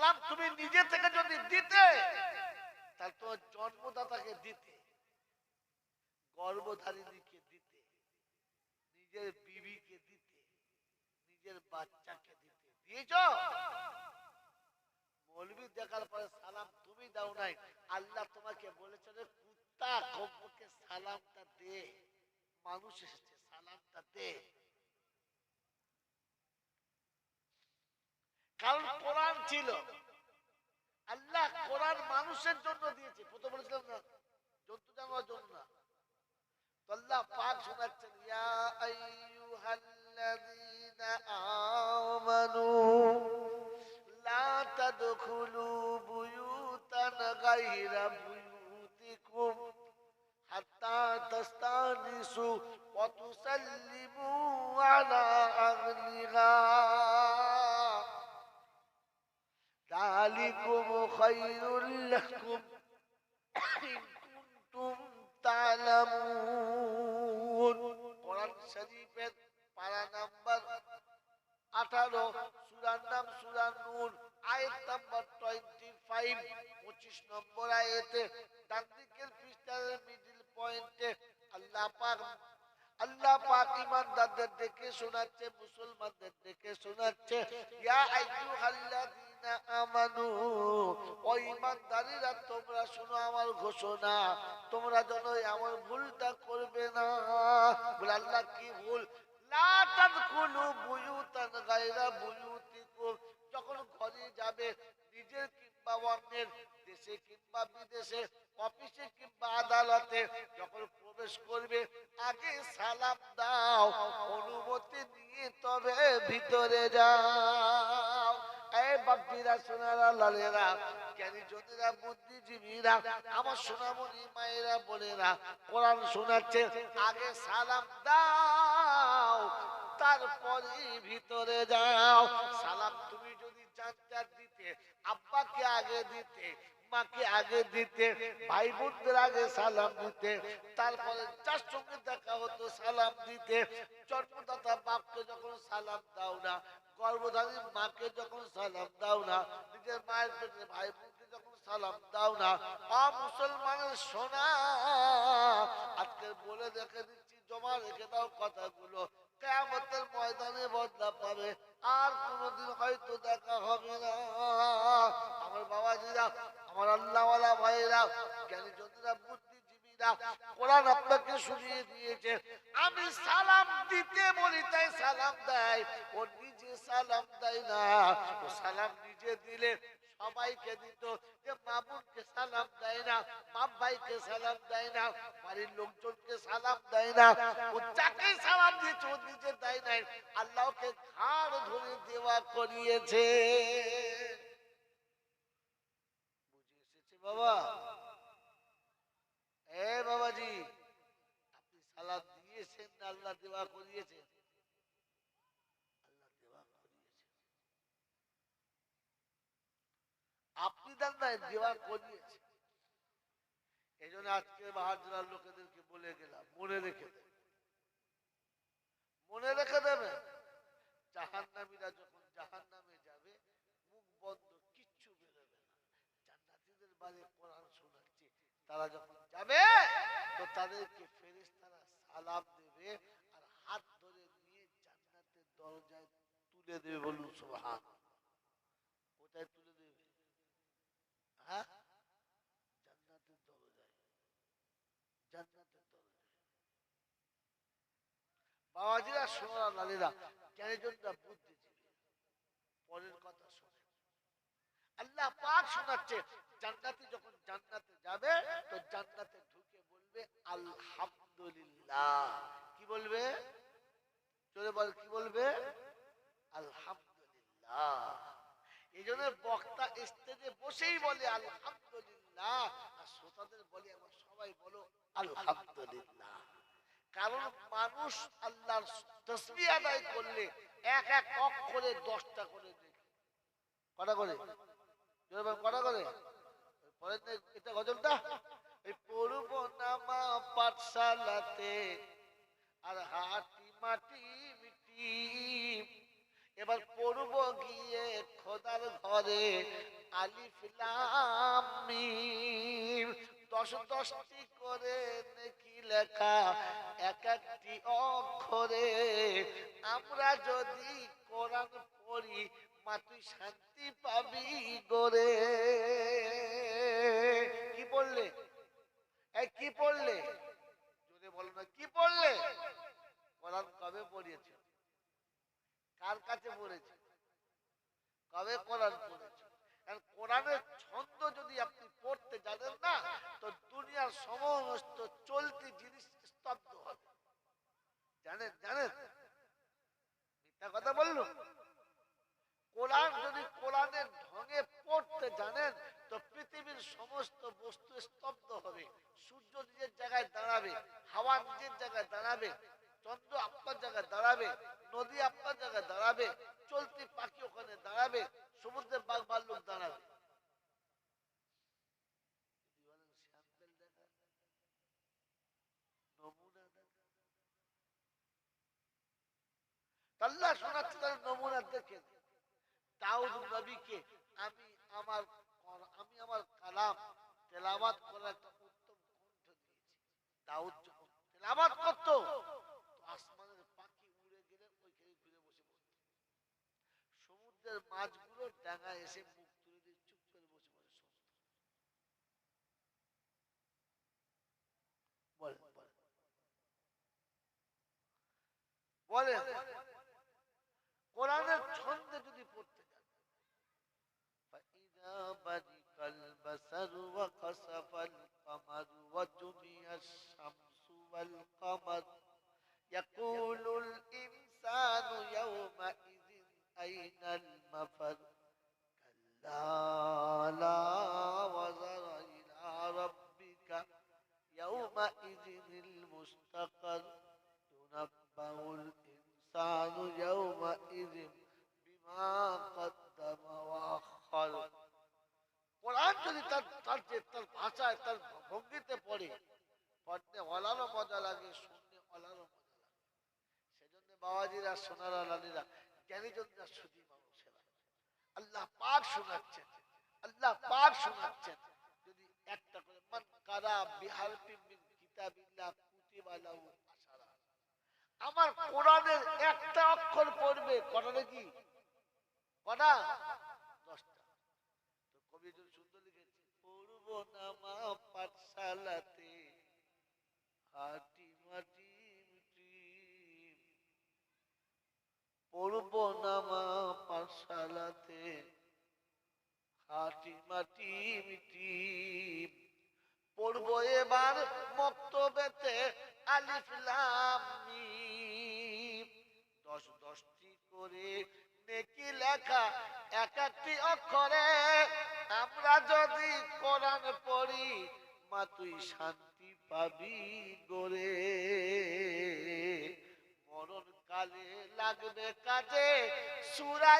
সালাম তুমি নিজে থেকে যদি দিতে, তাহলে তোমার জন্মদাতাকে দিতে, গর্ভধারিণীকে দিতে, নিজের বিবিকে দিতে, নিজের বাচ্চাকে দিতে। দিয়েছ? মৌলবি দেখার পরে সালাম তুমি দাও নাই, আল্লাহ তোমাকে বলেছে রে কুত্তা, কমপক্ষে সালামটা দে, মানুষ এসেছে সালামটা দে। কারণ কোরআন ছিল, আল্লাহ কোরআন মানুষের জন্য দিয়েছে। প্রথম বলেছিলাম না, জন্তু জানোয়ার জন্য না। আল্লাহ পাক শোনাচ্ছেন, ইয়া আইয়ুহাল্লাযীনা আমানু লা তাদখুলু বুয়ুতান গায়রা বুয়ুতিকুম হাত্তা তাস্তানিসু ওয়া তুসাল্লিমু আলা আহলিহা যালিকুম খায়রুল লাকুম ইন কুনতুম তা'লামুন। কোরআন শরীফের পারা নাম্বার 18, সূরার নাম সূরা নূর, আয়াত নাম্বার 25, 25 নম্বর আয়াতে ডান দিকের পৃষ্ঠার মিডল পয়েন্টে আল্লাহ পাক ঈমানদারদের দেখে শোনাচ্ছে, মুসলমানদের দেখে শোনাচ্ছে, ইয়া আইয়ুহাল্লাযীনা আমানু, ও ঈমানদারীরা তোমরা শোনো আমার ঘোষণা, তোমরা যেন এমন ভুলটা করবে না। বলে আল্লাহ কি ভুল? লা তাদখুলু বুয়ুতান গায়রা বুয়ুতিকুম, যখন ঘরে যাবে নিজের কিংবা অন্যের, দেশে কিংবা বিদেশে, অফিসে কিংবা আদালতে যখন প্রবেশ করবে আগে সালাম দাও, অনুমতি নিয়ে তবে ভিতরে যাও। এই বাপ্পিরা, সোনারা, লালেরা, জ্ঞানী জ্যোতিরা, বুদ্ধিজীবীরা, আমার সোনামণি মায়েরা, বোনেরা, কোরআন শোনাচ্ছে আগে সালাম দাও তারপরে ভিতরে যাও। সালাম তুমি যদি জানতে দিতে, আব্বাকে আগে দিতে, মাকে আগে দিতে, ভাই বোনদের আগে সালাম দিতে, তারপরে যার সঙ্গে দেখা হতো সালাম দিতে। জন্মদাতা বাপকে যখন সালাম দাও না, গর্ভধারী মাকে যখন সালাম দাও না, নিজের মায়ের পেটে ভাই বোনকে যখন সালাম দাও না, মুসলমানের সোনা, আজকে বলে রেখে দিচ্ছি, জমা রেখে দাও কথাগুলো, কিয়ামতের ময়দানে বদলা পাবে, আর কোনদিন হয়তো দেখা হবে না। আমার বাবাজিরা, আমার আল্লাহওয়ালা ভাইয়েরা, জ্ঞানী জ্যোতিরা, বুদ্ধিজীবীরা, কোরআন আপনাকে শুনিয়ে দিয়েছে আমি সালাম দিতে বলি তাই সালাম দেয়, ও নিজে সালাম দেয় না। ও সালাম নিজে দিলে সবাইকে দিত, যে মামুনকে সালাম দেয় না, বাপ ভাইকে সালাম দেয় না, বাড়ির লোকজনকে সালাম দেয় না, ও যাকে সালাম দিয়েছে ও নিজে দেয় নাই, আল্লাহকে ঘাড় ধরে দেওয়া করিয়েছে। বুঝে এসেছে বাবা? এ বাবাজি, আপনি সালাম দিয়েছেন না আল্লাহ দেওয়া করিয়েছেন? আল্লাহ দেওয়া করিয়েছে, আপনি দেন নাই, দেওয়া করিয়েছে। এই জন্য আজকে বাহাদুরার লোকেদেরকে বলে গেলাম, মনে রেখে দেবেন, মনে রেখে দেবেন, জাহান্নামীরা যখন জাহান্নামে যাবে মুখ বন্ধ, কিচ্ছু বেরোবে না। জান্নাতীদের বাড়ি কোরআন শোনাচ্ছে, তারা যখন যাবে তো তাদেরকে ফেরেশতারা সালাম দেবে আর হাত ধরে নিয়ে জান্নাতের দরজায় তুলে দেবে। বলুন সুবহানাল্লাহ। কোথায় তুলে দেবে? হ্যাঁ, জান্নাতের দরজায়, জান্নাতের দরজায়। বাবাজিরা, সোনারা, লালেরা, জ্ঞানীজনরা, বুদ্ধিজীবী, পরের কথা শোনে। আল্লাহ পাক শোনাচ্ছে, জান্নাতি যখন জান্নাতে যাবে তো জান্নাতে ঢুকে বলবে আলহামদুলিল্লাহ। কি বলবে? চলে বল, কি বলবে? আলহামদুলিল্লাহ। এই জন্য বক্তা স্টেজে বসেই বলে আলহামদুলিল্লাহ, আর শ্রোতাদের বলে আমরা সবাই বলো আলহামদুলিল্লাহ। কারণ মানুষ আল্লাহর তাসবিহ আদায় করলে এক এক অক্ষরে 10টা করে দেখে। কটা করে? কটা করে? পরের এটা গজলটা এই পড়ব নামা পাঠশালাতে আর হাটি মাটি মিটি, এবার পড়ব গিয়ে খোদার ঘরে আলিফ লাম মিম, 10-10টি করে নেকি লেখা এক একটি অক্ষরে। আমরা যদি কোরআন পড়ি মা তুই শান্তি পাবি গোরে। কি পড়লে? এই কি পড়লে? জোরে বলো না, কি পড়লে? কোরআন কবে পড়িয়েছে? কার কাছে পড়েছে? কবে কোরআন পড়েছে? কারণ কোরআনের ছন্দ যদি আপনি পড়তে জানেন না তো দুনিয়ার সমস্ত চলতি জিনিস স্তব্ধ হবে। জানেন? জানেন? মিথ্যা কথা বললো? কোরআন যদি কোরআনের ঢঙে পড়তে জানেন তো পৃথিবীর সমস্ত বস্তু স্তব্ধ হবে। সূর্য নিজের জায়গায় দাঁড়াবে, হাওয়া নিজের জায়গায় দাঁড়াবে, চন্দ্র আপনার জায়গায় দাঁড়াবে, নদী আপনার জায়গায় দাঁড়াবে, চলতি পাখি ওখানে দাঁড়াবে, সমুদ্রের বাঘ ভাল্লুক দাঁড়াবে। স্যাম্পল দেখা, নমুনা দেখা, আল্লাহ শোনাচ্ছে তার নমুনা দেখে। দাউদ নবীকে আমি আমার আমি আমার কালাম তেলাওয়াত করার একটা উত্তম কণ্ঠ দিয়েছি। দাউদ যখন তেলাওয়াত করত তো আসমানের পাখি উড়ে গেলে ওইখানে ফিরে বসে পড়ত। সমুদ্রের মাছগুলো ডাঙা এসে মুখ তুলে দিয়ে চুপ করে বসে বসে শুনত। বলেন বলেন বলেন, কোরআনের ছন্দে যদি পড়তে যান فإذا برق البصر وخسف القمر وجمع الشمس والقمر يقول الإنسان يومئذ أين المفر كلا لا وزر إلى ربك يومئذ المستقر ينبأ الإنسان يومئذ بما قدم وأخر। কোরআন যদি তার ভাষায় তার ভঙ্গিতে পড়ে, পড়তে ওলারও মজা লাগে, শুনতে ওলারও মজা লাগে। সেজন্য বাবাজিরা, সোনারা, লালীরা, জ্ঞানীজনরা, সুধী মানুষেরা আল্লাহ পাক শোনাচ্ছেন, আল্লাহ পাক শোনাচ্ছেন। যদি একটা করে মান কারা বিহারফি মিন কিতাবিল্লাহ কুতিবা লাহু আশারা, আমার কোরআনের একটা অক্ষর পড়বে কটা নাকি? কটা? 10টা। তো কবি যদি সুন্দর লিখেছে, পড়ব না মা পাঠশালাতে হাটি মাটি মিটি, পড়ব না মা পাঠশালাতে হাটি মাটি মিটি, পড়ব এবার মক্তবেতে আলিফ লাম মিম, 10-10টি করে নেকি লেখা এক একটি অক্ষরে। আমরা যদি কোরআন পড়ি মা তুই শান্তি পাবি গোরে। মরণ কালে লাগবে কাজে সূরা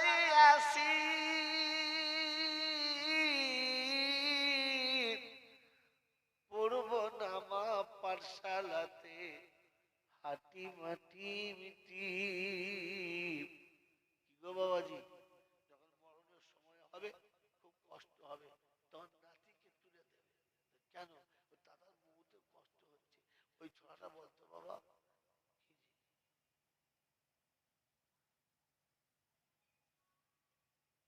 ইয়াসিন, পড়ব না মা পাঠশালাতে হাটি মাটি মিটি। কি গো বাবাজি, যখন মরণের সময় হবে খুব কষ্ট হবে, তখন নাতিকে তুলে দেবে। কেন? ওই দাদার বহুতে কষ্ট হচ্ছে, ওই ছোড়াটা বলতো বাবা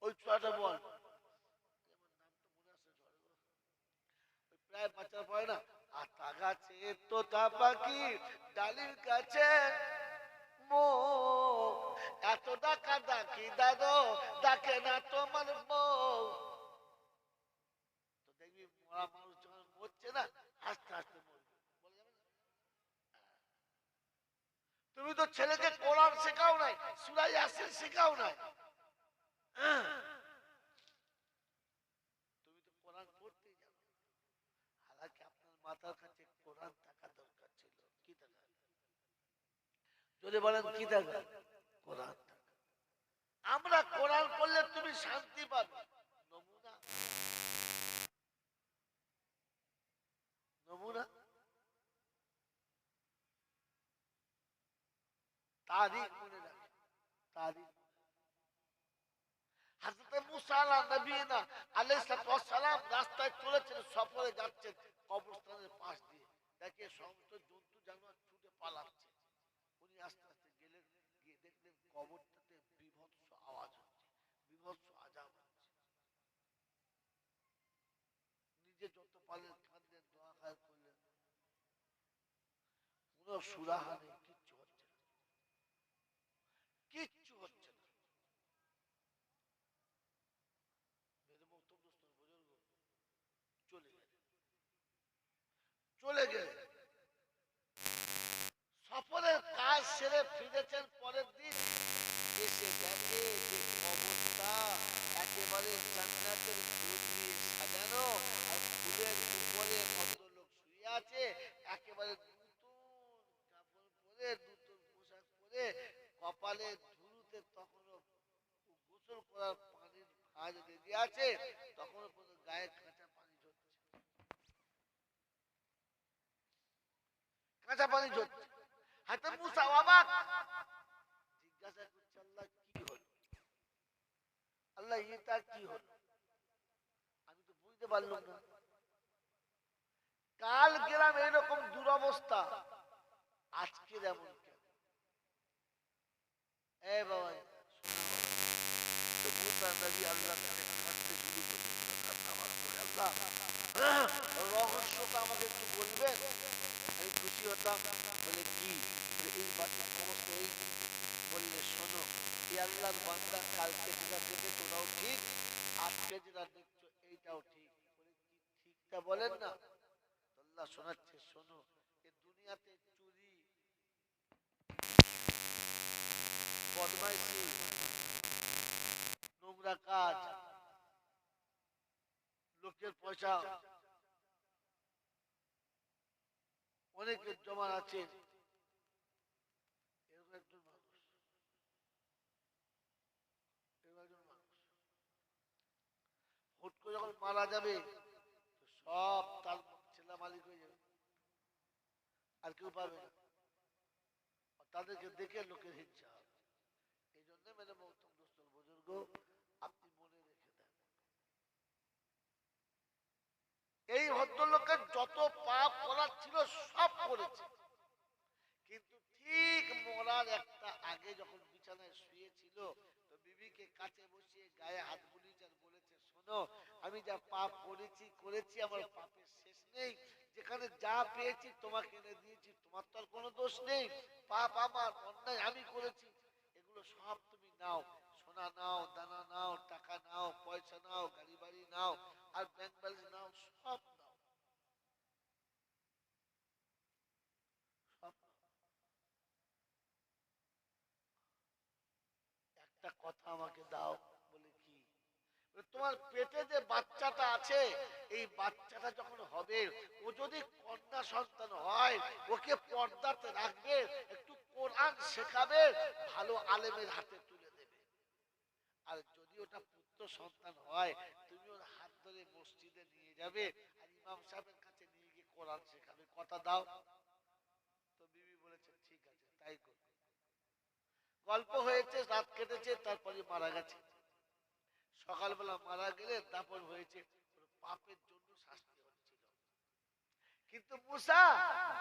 ওই ছোড়াটা বল, প্রায় বাচ্চা পড়ে না, আতা গাছে তোতা পাখি ডালির কাছে এত ডাকা ডাকি দাদো ডাকে না তোমার বউ। তো দেখবি মরা মানুষ যখন মরছে না আস্তে আস্তে মরবে, বলে যাবে না? তুমি তো ছেলেকে কোরআন শেখাও নাই, সূরা ইয়াসিন শেখাও নাই। তুমি তো কোরআন পড়তেই জানো। হালাকি আপনার মাথার কাছে কোরআন থাকা দরকার ছিল। কি থাকা? যদি বলেন কি থাকা? কোরআন। আমরা কোরআন পড়লে তুমি শান্তি পাবে। নমুনা, নমুনা তারিখ মনে রাখে, তারিখ হযরত মুসা নবীনা আলাইহিস সালাম রাস্তায় চলেছেন, সফরে যাচ্ছেন, কবরস্থানের পাশ দিয়ে দেখে সমস্ত জন্তু জানোয়ার ছুটে পালাচ্ছে। উনি আস্তে আস্তে গেলেন, গিয়ে দেখলেন কবরটাতে বিভৎস আওয়াজ হচ্ছে, বিভৎস আজাব হচ্ছে। নিজে যত পারলেন কাঁদলেন, দোয়া খায় করলেন, কোনো সুরাহা নেই, কিচ্ছু হচ্ছে না, কিচ্ছু হচ্ছে না। মেরে মহতরম দোস্ত বুজুর্গ চলে গেলেন, চলে গেলেন। সফরের কাজ সেরে ফিরেছেন পরের দিন, এসে দেখে যে কবরটা একেবারে জান্নাতের ফুল দিয়ে সাজানো, আর ফুলের উপরে ভদ্রলোক শুয়ে আছে, একেবারে নতুন কাপড় পরে, নতুন পোশাক পরে, কপালে ধুলোতে তখনও গোসল করার পানির ভাঁজ লেগে আছে, তখনও পর্যন্ত গায়ে কাঁচা পানি ঝরছে, কাঁচা পানি ঝরছে। হাতে মুসা অবাক, জিজ্ঞাসা করছে আল্লাহ কি হলো, আল্লাহ এটা কি হলো, আমি তো বুঝতে পারলাম না। কাল গেলাম এরকম দুরবস্থা, আজকে এমন কেন? এ বাবা তো মুসা নবী আল্লাহর কাছে কাঁদতে শুরু করলেন, আমার বলে আল্লাহ রহস্যটা আমাকে একটু বলবেন, আমি খুশি হতাম। বলে কি? এই বাচ্চা সমস্ত এই বললে শোনো, এই আল্লাহর বান্দা কালকে যেটা দেখেছো ওটাও ঠিক, আজকে যেটা দেখছো এইটাও ঠিক। বলে কি ঠিকটা বলেন না? আল্লাহ শোনাচ্ছে, শোনো, এ দুনিয়াতে চুরি, বদমাইশি, নোংরা কাজ, লোকের পয়সা অনেকের জমা আছে, এরকম একজন মানুষ, এরকম একজন মানুষ হুট করে যখন মারা যাবে তো সব তার ছেলে মালিক হয়ে যাবে, আর কেউ পাবে না, তাদেরকে দেখে লোকের হিংসা হবে। এই জন্য মেরে মহতরম দোস্তর বুজুর্গ, আপনি মনে রেখে দেন, এই ভদ্রলোকের যত পাপ করার ছিল সব করেছে, কিন্তু ঠিক মরার একটা আগে যখন বিছানায় শুয়েছিল, তো বিবিকে কাছে বসিয়ে গায়ে হাত বুলিয়েছে আর বলেছে, শোনো, আমি যা পাপ করেছি করেছি, আমার পাপের শেষ নেই, যেখানে যা পেয়েছি তোমাকে এনে দিয়েছি, তোমার তো আর কোনো দোষ নেই, পাপ আমার, অন্যায় আমি করেছি, এগুলো সব তুমি নাও, সোনা নাও, দানা নাও, টাকা নাও, পয়সা নাও, গাড়ি বাড়ি নাও, আর ব্যাংক ব্যালেন্স নাও, সব নাও, সব নাও। একটা কথা আমাকে দাও। বলে কি? বলে তোমার পেটে যে বাচ্চাটা আছে, এই বাচ্চাটা যখন হবে, ও যদি কন্যা সন্তান হয়, ওকে পর্দাতে রাখবে, একটু কোরআন শেখাবে, ভালো আলেমের হাতে তুলে দেবে। আর যদি ওটা পুত্র সন্তান হয়, তুমি ওর হাত ধরে মসজিদে নিয়ে যাবে, আর ইমাম সাহেবের কাছে নিয়ে গিয়ে কোরআন শেখাবে, কথা দাও। তো বিবি বলেছে ঠিক আছে, তাই করবে। গল্প হয়েছে, রাত কেটেছে, তারপরে মারা গেছে। সকালবেলা মারা গেলে তারপর হয়েছে ওর পাপের জন্য শাস্তি হচ্ছিল। কিন্তু মুসা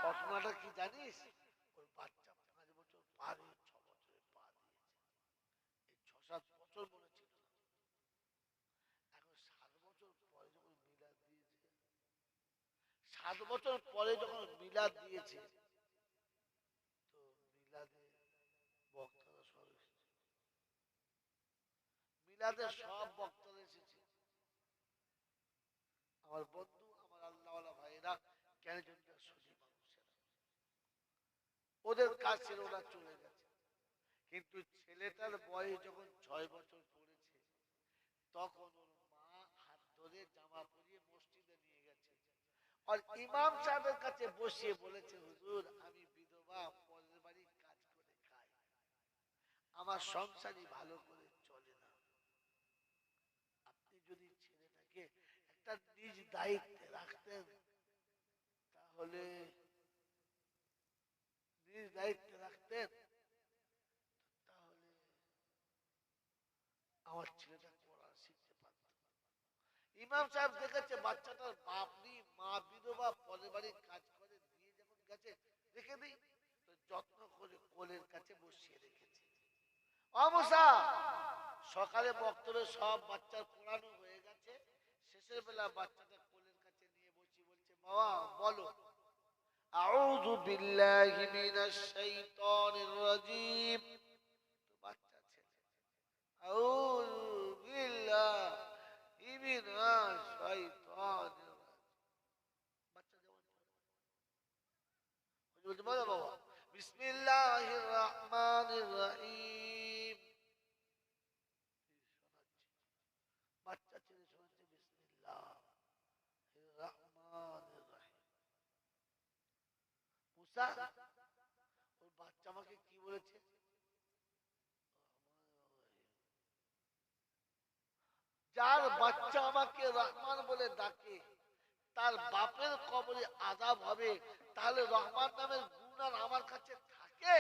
ঘটনাটা কি জানিস? ওর বাচ্চা 5 বছর পার হয়ে 6 বছরে পা দিয়েছে, এই 6-7 বছর মনে ছিল না। এখন 7 বছর পরে যখন মিলাদ দিয়েছে, 7 বছর পরে যখন মিলাদ দিয়েছে, তো মিলাদে বক্তারা সব এসেছে, মিলাদে সব বক্তারা এসেছে। আমার বন্ধু, আমার আল্লাহওয়ালা ভাইয়েরা, জ্ঞানীজনরা, সুধী মানুষেরা, ওদের কাজ ছিল, ওরা চলে গেছে। কিন্তু ছেলেটার বয়স যখন 6 বছর পড়েছে, তখন ওর মা হাত ধরে জামা পরিয়ে মসজিদে নিয়ে গেছে, আর ইমাম সাহেবের কাছে বসিয়ে বলেছে, হুজুর আমি বিধবা, পরের বাড়ি কাজ করে খাই, আমার সংসারই ভালো করে চলে না, আপনি যদি ছেলেটাকে একটা নিজ দায়িত্বে রাখতেন, তাহলে নিজ দায়িত্বে রাখতেন, তাহলে আমার ছেলেটা ইমাম সাহেব দেখেছে বাচ্চাটার বাপ নেই, মা বিধবা, পরের বাড়ির কাজ করে দিয়ে যখন গেছে রেখে দিই, তো যত্ন করে কোলের কাছে বসিয়ে রেখেছে। অমুসা সকালে বক্তব্যে সব বাচ্চার পড়ানো হয়ে গেছে, শেষের বেলা বাচ্চাটা কোলের কাছে নিয়ে বসিয়ে বলছে, বাবা বলো, আউযু বিল্লাহি মিনাশ শাইতানির রাজীম। তো বাচ্চা ছেলে, আউযু বিল্লাহি মিনাশ শাইতানির রাজীম। বাচ্চা যেমন বলছে, বলো বাবা, বিসমিল্লাহির রহমানির রহিম। বাচ্চা ছেলে শোনাচ্ছে বিসমিল্লাহির রহমানির রহিম। মুসা, ওর বাচ্চা আমাকে কি বলেছে? যার বাচ্চা আমাকে রহমান বলে ডাকে তার বাপের কবরে আযাব হবে, তাহলে রহমান নামের গুণ আর আমার কাছে থাকে?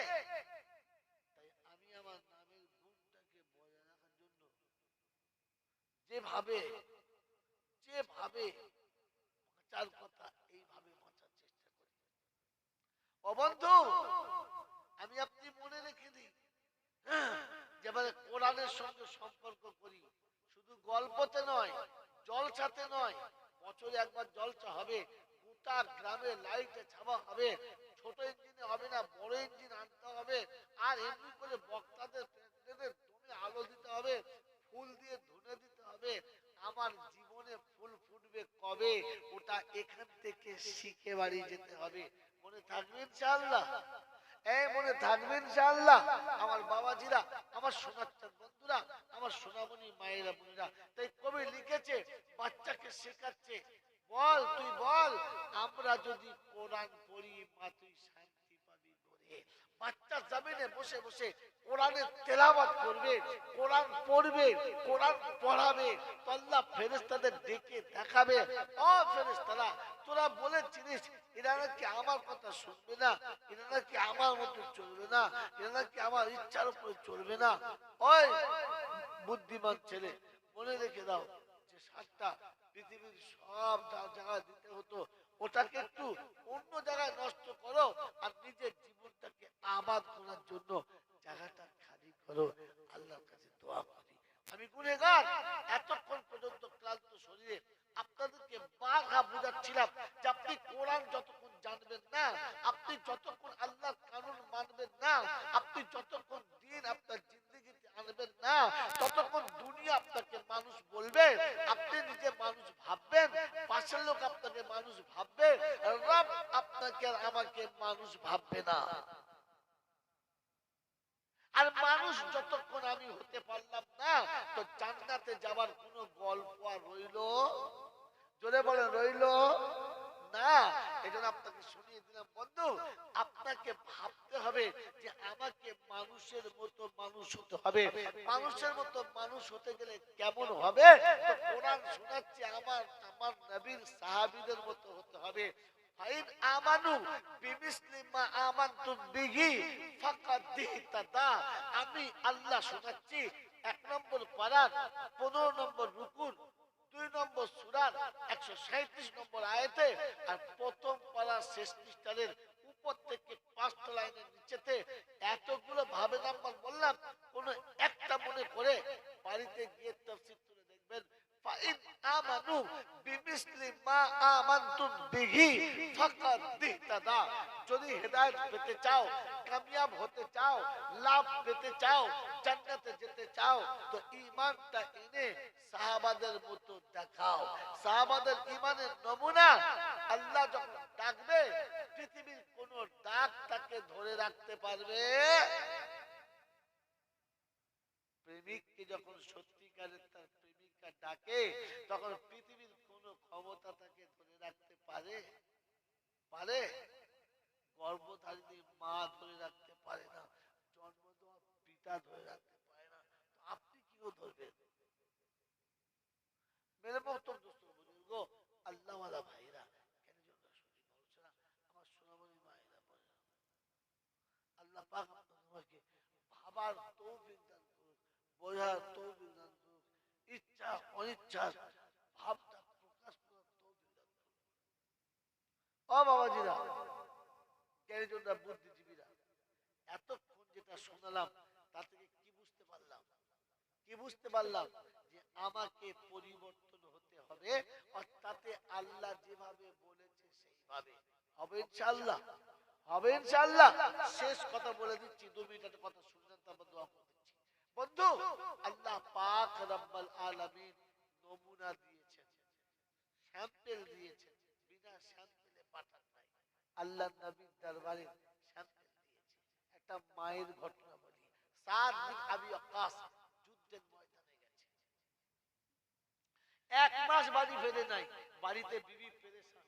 তাই আমি আমার নামের গুণটাকে বজায় রাখার জন্য যেভাবে যেভাবে বাঁচার কথা এইভাবে বাঁচার চেষ্টা করি। ও বন্ধু, আমি আপনি মনে রেখে দিই, যেভাবে কোরআনের সঙ্গে সম্পর্ক করি, শুধু গল্পতে নয়, জলসাতে নয়, বছরে একবার জলসা হবে, গোটা গ্রামে লাইটে ছাওয়া হবে, ছোট ইঞ্জিনে হবে না, বড় ইঞ্জিন আনতে হবে, আর এমনি করে বক্তাদের প্যান্ডেলের দমে আলো দিতে হবে, ফুল দিয়ে ধুনে দিতে হবে। আমার জীবনে ফুল ফুটবে কবে, ওটা এখান থেকে শিখে বাড়ি যেতে হবে। মনে থাকবে ইনশাআল্লাহ? এই মনে থাকবে ইনশাআল্লাহ? আমার বাবাজিরা, আমার সোনাচ্চার বন্ধুরা, আমার সোনামণি মায়েরা বোনেরা, তাই কবি লিখেছে, বাচ্চাকে শেখাচ্ছে, বল তুই বল, আমরা যদি কোরআন পড়ি মা তুই শান্তি পাবি করে। বাচ্চা জমিনে বসে বসে কোরআনের তেলাওয়াত করবে, কোরআন পড়বে, কোরআন পড়াবে, তো আল্লাহ ফেরেশতাদের ডেকে দেখাবে, ও ফেরেশতারা, তোরা বলেছিলিস এরা নাকি আমার কথা শুনবে না, এরা নাকি আমার মতো চলবে না, এরা নাকি আমার ইচ্ছার উপরে চলবে না। ওই বুদ্ধিমান ছেলে, মনে রেখে দাও যে সাতটা পৃথিবীর সব জায়গায় দিতে হতো, ওটাকে একটু অন্য জায়গায় নষ্ট করো, আর নিজের জীবনটাকে আবাদ করার জন্য জায়গাটা খালি করো। আল্লাহর কাছে দোয়া করি। আমি গুনেহগার, এতক্ষণ পর্যন্ত ক্লান্ত শরীরে আপনাদেরকে বারবার বুঝাচ্ছিলাম যে আপনি কোরআন যতক্ষণ জানবেন না, আপনি যতক্ষণ আল্লাহর কানুন মানবেন না, আপনি যতক্ষণ দিন আপনার জিন্দেগিতে আনবেন না, ততক্ষণ দুনিয়া আপনাকে মানুষ বলবে, আপনি নিজে মানুষ ভাববেন, পাশের লোক আপনাকে মানুষ ভাববে, রব আপনাকে আর আমাকে মানুষ ভাববে না। আর মানুষ যতক্ষণ আমি হতে পারলাম না, তো জান্নাতে যাবার কোনো গল্প আর রইল, জোরে বলে রইল না। এজন্য আপনাকে শুনিয়ে দিলাম বন্ধু, আপনাকে ভাবতে হবে যে আমাকে মানুষের মতো মানুষ হতে হবে। মানুষের মতো মানুষ হতে গেলে কেমন হবে? তো কোরআন শোনাচ্ছে, আমার আমার নবীর সাহাবীদের মতো হতে হবে। ফাইন আমানু বিমিসলি মা আমানতুম বিহি ফাকাদ ইহতাদা। আমি আল্লাহ শোনাচ্ছি 1 নম্বর পারার 15 নম্বর রুকুর 2 নম্বর সূরার 137 নম্বর আয়াতে, আর প্রথম পারার শেষ পৃষ্ঠার উপর থেকে 5টা লাইনের নিচেতে এতগুলো ভাবে নাম্বার বললাম, কোন একটা মনে করে বাড়িতে গিয়ে তাফসীর তুলে দেখবেন। ফাইন আমানু বিমিসলি মা আমানতুম বিহি ফাকাদ ইহতাদা। যদি হেদায়েত পেতে চাও, কামিয়াব হতে চাও, লাভ পেতে চাও, জান্নাতে যেতে চাও, তো ঈমানটা এনে সাহাবাদের মতো দেখাও। সাহাবাদের ঈমানের নমুনা আল্লাহ যখন ডাকবে, পৃথিবীর কোন ডাক তাকে ধরে রাখতে পারবে? প্রেমিককে যখন সত্যিকারের তার প্রেমিকা ডাকে, তখন পৃথিবীর কোন ক্ষমতা তাকে ধরে রাখতে পারে? পারে? গর্ভধারিণী মা ধরে রাখতে পারে না, জন্ম দেওয়া পিতা ধরে রাখতে পারে না, তো আপনি কিও ধরবেন? মেরে মহতম দোস্ত বুজুর্গ, আল্লাহওয়ালা ভাইরা, কেন জন্য শুনি মানুষরা, আমার সোনামণি মায়েরা বলে, আল্লাহ পাক আপনাকে ভাবার তৌফিক দান করুক, বোঝার তৌফিক দান করুক, ইচ্ছা অনিচ্ছা ভাবটা প্রকাশ করার তৌফিক দান করুন। ও বাবাজিরা, জ্ঞানীজনরা, বুদ্ধিজীবীরা, এতক্ষণ যেটা শোনালাম তা থেকে কি বুঝতে পারলাম? কি বুঝতে পারলাম? যে আমাকে পরিবর্তন হতে হবে, অর্থাৎ আল্লাহ যেভাবে বলেছে সেইভাবে হবে ইনশাআল্লাহ। হবে ইনশাআল্লাহ। শেষ কথা বলে দিচ্ছি, 2 মিনিট একটা কথা শুনলেন, তারপর দোয়া করে দিচ্ছি। বন্ধু, আল্লাহ পাক রব্বুল আলামিন নমুনা দিয়েছেন, স্যাম্পল দিয়েছেন, বিনা স্যাম্পলে পাঠান নাই। আল্লাহ নবীর দরবারে স্যাম্পল দিয়েছে। একটা মায়ের ঘটনা বলি। সাদ বিন আবি ওয়াক্কাস যুদ্ধের ময়দানে গেছে, 1 মাস বাড়ি ফেরে নাই। বাড়িতে বিবি পেরেশান,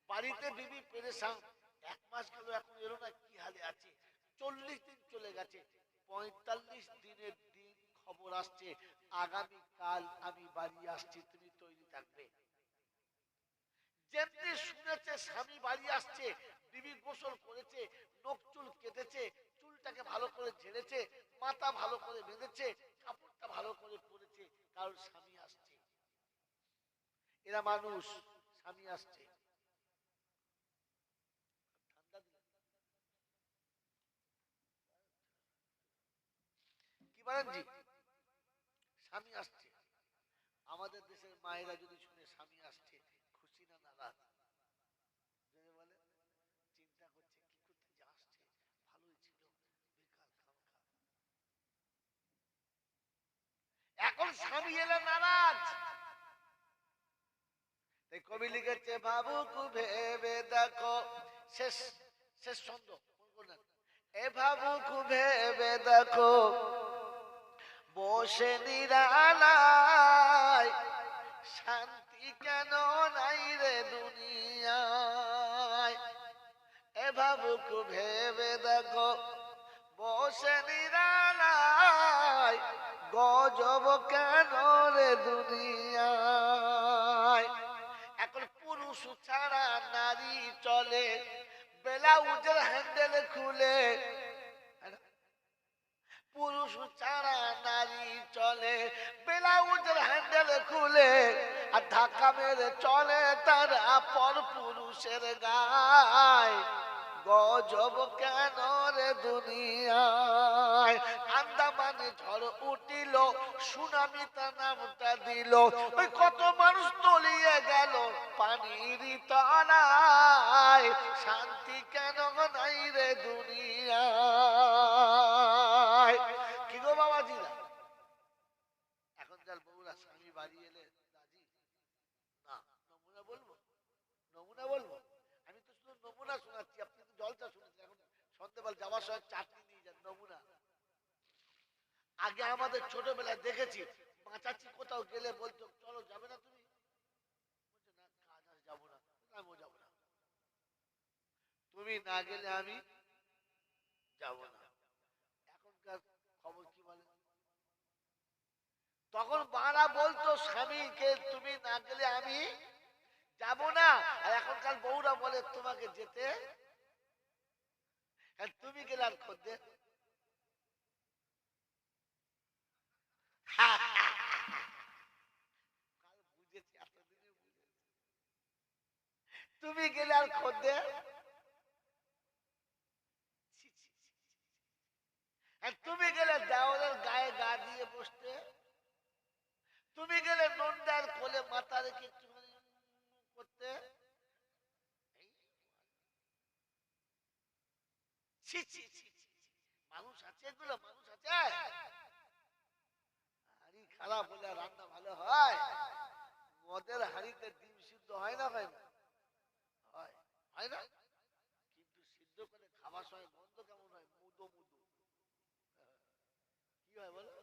বাড়িতে বিবি পেরেশান। 1 মাস গেল, এখন এলো না, কি হালে আছে? 40 দিন চলে গেছে, 45 দিনের দিন খবর আসছে, আগামী কাল আমি বাড়ি আসছি, তুমি তৈরি থাকবে। যেমনি শুনেছে স্বামী বাড়ি আসছে, বিবি গোসল করেছে, নখ চুল কেটেছে, চুলটাকে ভালো করে ঝেড়েছে, মাথা ভালো করে বেঁধেছে, কাপড়টা ভালো করে পরেছে, কারণ স্বামী আসছে। এরা মানুষ, স্বামী আসছে। কি বলেন জি? স্বামী আসছে। আমাদের দেশের মায়েরা যদি শুনে স্বামী আসছে, খুশি না নারাজ? যদি বলে, চিন্তা করছে কি করতে যে আসছে, ভালোই ছিল, বেকার খামখা। এখন স্বামী এলে নারাজ। তাই কবি লিখেছে, ভাবুক ভেবে দেখো, শেষ শেষ ছন্দ বললেন, এ ভাবুক ভেবে দেখো, বসে নিরালায় শান্তি কেন নাই রে দুনিয়ায়। এ ভাবুক ভেবে দেখো, বসে নিরালায় গজব কেন রে দুনিয়ায়। এখন পুরুষ ছাড়া নারী চলে, ব্লাউজের হ্যান্ডেল খুলে। পুরুষ ছাড়া নারী চলে, ব্লাউজের হ্যান্ডেল খুলে, আর ধাক্কা মেরে চলে তার পর পুরুষের গায়। গজব কেন রে দুনিয়ায়। আন্দামানে ঝড় উঠিল, সুনামি তার নামটা দিল, ওই কত মানুষ তলিয়ে গেল পানির তলায়। শান্তি কেন নাই রে দুনিয়ায়। কি গো বাবাজিরা, এখনকার বউরা স্বামী বাড়ি এলে রাজি না? নমুনা বলবো, নমুনা বলবো। আমি তো শুধু নমুনা শোনাচ্ছি, আপনি তো জলটা শুনেছেন। এখন সন্ধ্যেবেলা যাওয়ার সময় চাটনি নিয়ে যান, নমুনা। আগে আমাদের ছোটবেলায় দেখেছি, মাচাচ্ছি কোথাও গেলে বলতো, চলো যাবে না তুমি? বলছে না, কাজ আছে, যাবো না। আমিও যাবো না, তুমি না গেলে আমি যাবো না। এখনকার খবর কি বলে? তখন মারা বলতো স্বামীকে, তুমি না গেলে আমি যাবো না। আর এখনকার বউরা বলে, তোমাকে যেতে, তুমি গেলে আর খদ্দের। বুঝেছি, এতদিনে বুঝেছি। তুমি গেলে আর খদ্দের। তুমি গেলে দেওয়ালের গায়ে গা দিয়ে বসতে, তুমি গেলে নন্দার কোলে মাথা রেখে একটুখানি করতে। মানুষ আছে এগুলো, মানুষ আছে। হাড়ি খারাপ হলে রান্না ভালো হয়? মদের হাড়িতে ডিম সিদ্ধ হয় না, হয় না? হয়, হয় না? কিন্তু সিদ্ধ করে খাবার সময় গন্ধ কেমন হয়? মুদো মুদো। কি হয় বলো?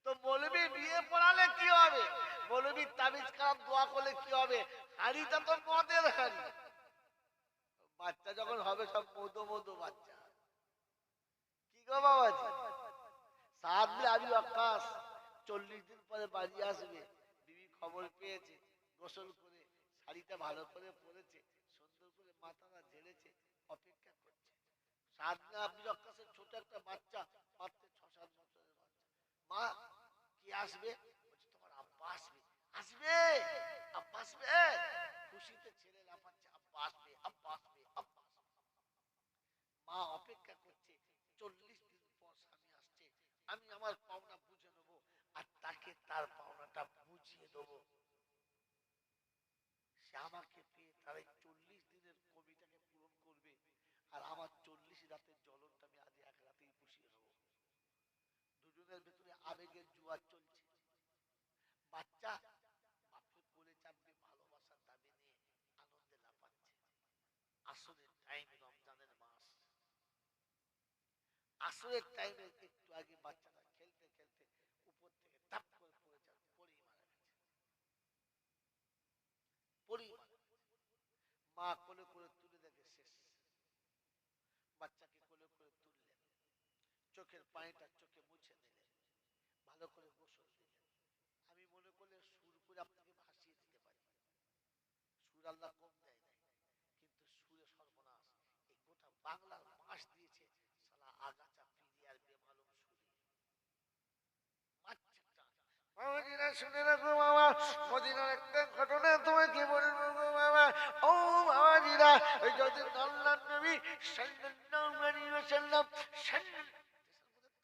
তো মৌলবী বিয়ে পড়ালে কি হবে? মৌলবী তাবিজ কালাম দোয়া করলে কি হবে? হাড়িটা তো মদের হাড়ি। বাচ্চা যখন হবে সব মধু মধু বাচ্চা। কি গো বাবাজি, সাদ বিন আবি ওয়াক্কাস 40 দিন পরে বাড়ি আসবে। বিবি খবর পেয়েছে, গোসল করে শাড়িটা ভালো করে পরেছে, সুন্দর করে মাথাটা ঝেড়েছে, অপেক্ষা করছে। সাদ বিন আবি ওয়াক্কাসের ছোট একটা বাচ্চা, মাত্র 6-7 বছরের বাচ্চা। মা, কি আসবে? বলছে, তোমার আব্বা আসবে। আসবে? আমি আমার পাওনা বুঝে নেবো আর তাকে তার পাওনাটা বুঝিয়ে দেবো। সে আমাকে পেয়ে তার এই 40 দিনের কবিতাকে পূরণ করবে আর আমার 40 রাতের জ্বলনটা আমি আজ এক রাতেই পুষিয়ে দেবো। দুজনের ভেতরে আবেগের জোয়ার চলছে। বাচ্চা বাপের কোলে চাপবে ভালোবাসার দাবি নিয়ে আনন্দে লাফাচ্ছে। আসরের টাইম, রমজানের মাস, আসরের টাইমে একটু আগে বাচ্চাটা খেলতে খেলতে উপর থেকে টাপ করে পড়ে যান, পড়েই মারা গেছে। পড়েই মারা গেছে। মা কোলে করে তুলে দেখে শেষ। বাচ্চাকে কোলে করে তুললেন, চোখের পানিটা চোখে মুছে দিলেন, ভালো করে গোসল দিলেন। আমি মনে করলে সুর করে আপনাকে ভাসিয়ে দিতে পারি। সুর আল্লাহ কম দেয় নাই, কিন্তু সুরে সর্বনাশ। এই গোটা বাংলার মাস দিয়েছে সালা আগাছা পিরিয়ার বেমালুম সুরে। মারছে টান। মদিনা শুনে রাখো বাবা, মদিনার একটা ঘটনা তোমাকে বলবো গো বাবা। ও বাবাজিরা, ওই যদি আল্লাহর নবী সাল্লাল্লাহু আলাইহি ওয়াসাল্লাম এখনো দরুদ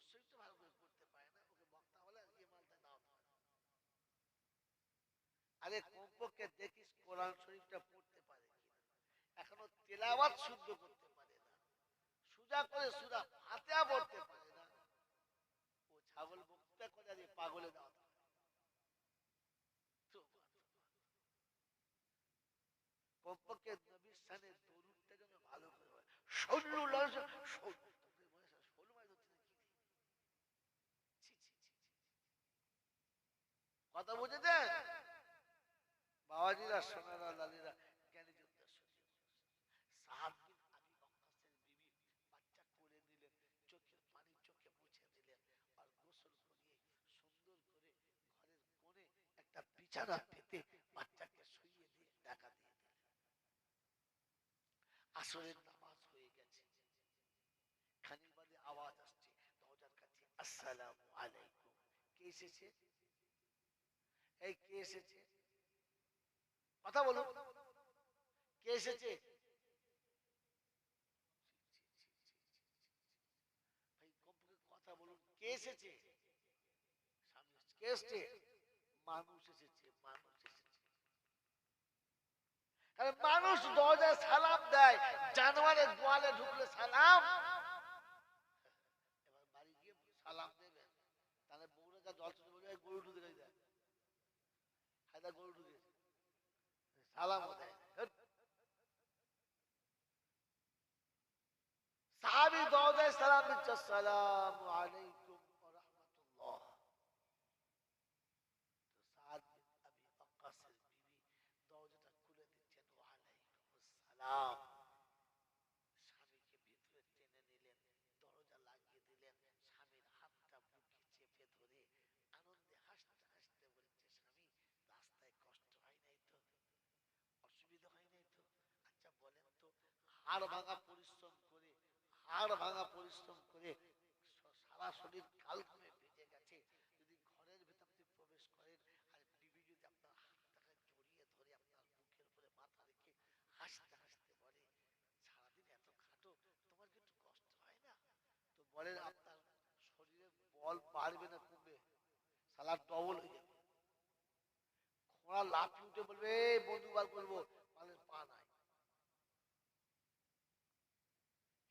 শরীফ তো ভালো করে পড়তে পারে না, ওকে বক্তা বলে এই মালটা দাও। আরে কমপক্ষে দেখিস কোরআন শরীফটা পড়তে পারে কিনা। এখনো তেলাওয়াত শুদ্ধ করতে পারে না, সুজা করে সূরা ফাতিহা পড়তে পারে না। ও ছাগল বক্তা করে আর পাগলে দাও। কমপক্ষে নবীর শানে দরুদটা যেন ভালো করে হয়। সাল্লাল্লাহু আলাইহি কথা বুঝেছেন বাবাজিরা, সোনারা, লালীরা, জ্ঞানী যোদ্ধা শুনে। সাহাব বিন আবি ওয়াক্কাসের বিবি বাচ্চা কোলে নিলেন, চোখের পানি চোখে মুছে দিলেন আর গোসল করিয়ে সুন্দর করে ঘরের কোণে একটা বিছানা পেতে বাচ্চাকে শুইয়ে দিয়ে ঢাকা দিয়ে দিলেন। আসরের নামাজ হয়ে গেছে। খানিক বাদে আওয়াজ আসছে দরজার কাছে, আসসালামু আলাইকুম। কে এসেছে? এই কে এসেছে? কথা বলো, কে এসেছে? ভাই কমপক্ষে কথা বলুন, কে এসেছে? কে এসেছে? মানুষ এসেছে, মানুষ এসেছে। মানুষ দরজায় সালাম দেয়, জানোয়ারের গোয়ালে ঢুকলে সালাম। এবার বাড়ি গিয়ে সালাম দেবেন, তাহলে বউরা যা জল চলে বলে গরু ঢুকে যায়, হায়দা গরু ঢুকে সালাম দেয়। সাহাবী দরজায় সালাম দিচ্ছে, আসসালামু আলাইকুম ওয়া রাহমাতুল্লাহ। তো সাদ বিন আবি ওয়াক্কাসের বিবি দরজাটা খুলে দিচ্ছেন, ওয়া আলাইকুমুস সালাম। স্বামীকে ভিতরে টেনে নিলেন, দরজা লাগিয়ে দিলেন, স্বামীর হাতটা বুকে চেপে ধরে আনন্দে হাসতে হাসতে বলছে, স্বামী রাস্তায় কষ্ট হয় নাই তো, অসুবিধা হয় নাই তো? আচ্ছা বলেন তো, হাড় ভাঙা পরিশ্রম করে, হাড় ভাঙা পরিশ্রম করে সারা শরীর কাল ঘামে ভেজে গেছে, যদি ঘরের ভেতর আপনি প্রবেশ করেন আর বিবি যদি আপনার হাতটাকে জড়িয়ে ধরে আপনার বুকের উপরে মাথা রেখে হাসতে হাসতে বলে, সারাদিন এত খাটো, তোমার কি একটু কষ্ট হয় না? তো বলেন আপনার শরীরে বল বাড়বে না কমবে? সালা ডবল হয়ে যাবে। ঘোড়া লাফিয়ে উঠে বলবে, বন্ধু বার করবো, মালের পা নাই।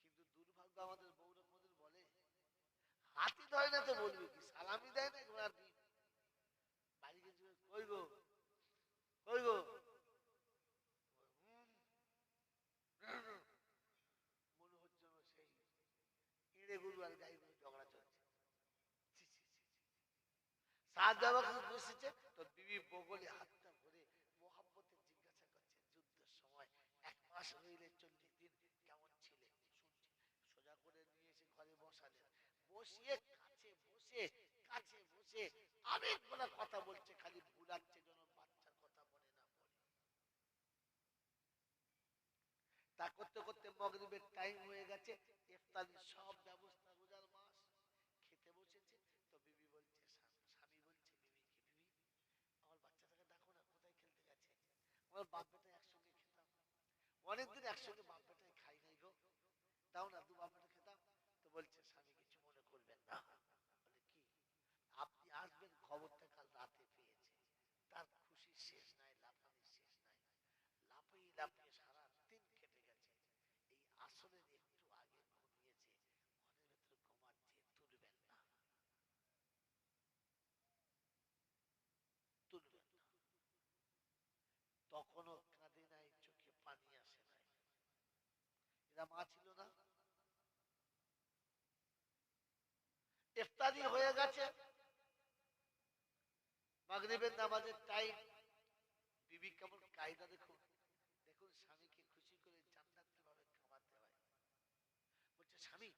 কিন্তু দুর্ভাগ্য আমাদের বউরা কোনদিন বলে? হাতি ধরে না তো বলবে কি, সালামি দেয় না ঘোড়ার ডিম। বাড়ি গেছে, কই গো, কই গো, মনে হচ্ছে সেই ইঁড়ে গরু আর গাই গরু ঝগড়া চলছে। সাদ বাবা বসেছে তো বিবি বগলে হাতটা ভরে মোহাব্বতে জিজ্ঞাসা করছে, যুদ্ধের সময় 1 মাস রইলে 40 দিন কেমন ছিলে শুনছি। সোজা করে নিয়ে এসে ঘরে বসালেন, বসিয়ে কাছে বসে আবেগ বলা কথা বলছে, খালি ভুলাচ্ছে যেন বাচ্চার কথা মনে না পড়ে। তা করতে করতে মাগরিবের টাইম হয়ে গেছে, ইফতারির সব ব্যবস্থা, রোজার মাস। খেতে বসেছে তো বিবি বলছে, স্বামী বলছে বিবিকে, বিবি আমার বাচ্চাটাকে ডাকো না, কোথায় খেলতে গেছে? আমার বাপ বেটা একসঙ্গে খেতাম, অনেকদিন একসঙ্গে বাপ বেটাই খাই নাই গো, দাও না, দু বাপ বেটা খেতাম। না। বলে কি? আপনি আসবেন, খবরটা কাল রাতে পেয়েছে। তার খুশির শেষ নাই, লাফানির শেষ নাই। লাফিয়ে লাফিয়ে সারা দিন কেটে গেছে। এই আসরের একটু আগে ঘুমিয়েছে, ঘরের ভেতরে ঘুমাচ্ছে, তুলবেন না, তুলবেন না। তখনও কাঁদে নাই, চোখে পানি আসে নাই। এরা মা ছিল না? ইফতারি হয়ে গেছে, মাগরিবের নামাজের টাইম। বিবি কেমন কায়দা দেখুন, দেখুন স্বামীকে খুশি করে জান্নাত কিভাবে খাওয়াতে হয়। বলছে স্বামী,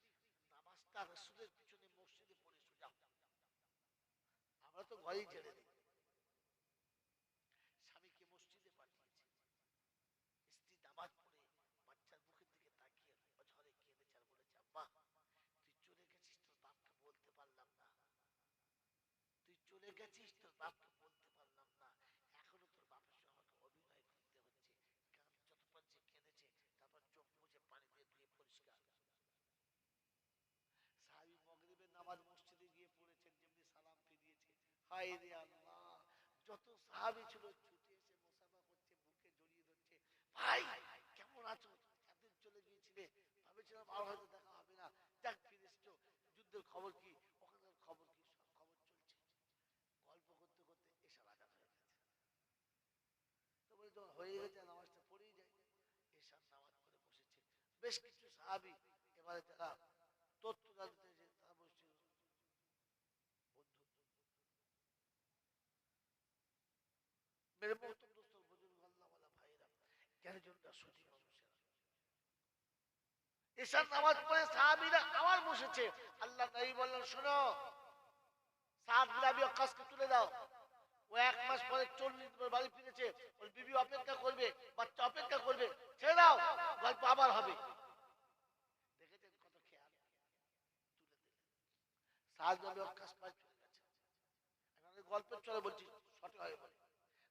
নামাজটা রাসূলের পিছনে মসজিদে পড়ে যাও, আমরা তো ঘরেই ছেড়ে দিই। স্বামীকে মসজিদে পাঠিয়েছে। স্ত্রী নামাজ পড়ে বাচ্চার মুখের দিকে তাকিয়ে অঝরে কেঁদেছে আর বলেছে, আব্বা তুই চলে গেছিস, তোর বাপকে বলতে পারলাম না। তুই চলে গেছিস, তোর বাপকে বলতে পারলাম না। এখনো তোর বাপের সঙ্গে আমাকে অভিনয় করতে হচ্ছে। যতক্ষণ সে কেঁদেছে, তারপর চোখ মুছে পানি দিয়ে ধুয়ে পরিষ্কার। সাহাবী মাগরিবের নামাজ মসজিদে গিয়ে পড়েছেন, যেমনি সালাম ফিরিয়েছে, হায় রে আল্লাহ, যত সাহাবী ছিল ছুটে এসে মুসাফা করছে, বুকে জড়িয়ে ধরছে, ভাই কেমন আছো, এতদিন চলে গিয়েছিলে, ভেবেছিলাম আর হয়তো দেখা হবে না, যাক ফিরে এসছো, যুদ্ধের খবর কি, ওখানকার খবর কি, সব খবর চলছে। গল্প করতে করতে এশার আজান হয়ে গেছে। তো বলে যখন হয়ে গেছে নামাজটা পড়েই যায়। এশার নামাজ পড়ে বসেছে বেশ কিছু সাহাবী। এবারে যারা তথ্য জানতে যে তারা বলছে, বন্ধু মেরে মোহতম দোস্তর বুজুর্গ আল্লাহ ওয়ালা ভাইরা, জ্ঞানীজনরা, সুধী মানুষেরা, এশার নামাজ পড়ে সাহাবীরা আবার বসেছে। আল্লাহ নবী বললেন, শোনো, সাদ বিন আবি ওয়াক্কাসকে তুলে দাও। ও 1 মাস পরে 40 দিন বাড়ি ফিরেছে, ওর বিবি অপেক্ষা করবে, বাচ্চা অপেক্ষা করবে, ছেড়ে দাও, গল্প আবার হবে। দেখেছেন কত খেয়াল, তুলে দিলেন। সাদ বিন আবি ওয়াক্কাস বাড়ি চলে গেছে। এখন গল্পের চলে বলছি, সঠিক হয়ে বলে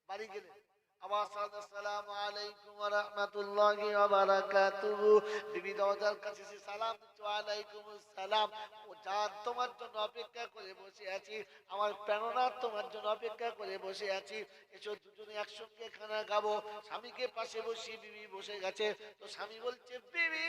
বাড়ি গেলেন। আসসালামু আলাইকুম ওয়া রাহমাতুল্লাহি ওয়া বারাকাতুহু। বিবি দরজার কাছে এসে সালাম দিচ্ছে, ওয়া আলাইকুমুস সালাম। ও জান, তোমার জন্য অপেক্ষা করে বসে আছি, আমার প্রাণনাথ তোমার জন্য অপেক্ষা করে বসে আছি, এসো দুজনে একসঙ্গে খানা খাবো। স্বামীকে পাশে বসিয়ে বিবি বসে গেছে। তো স্বামী বলছে, বিবি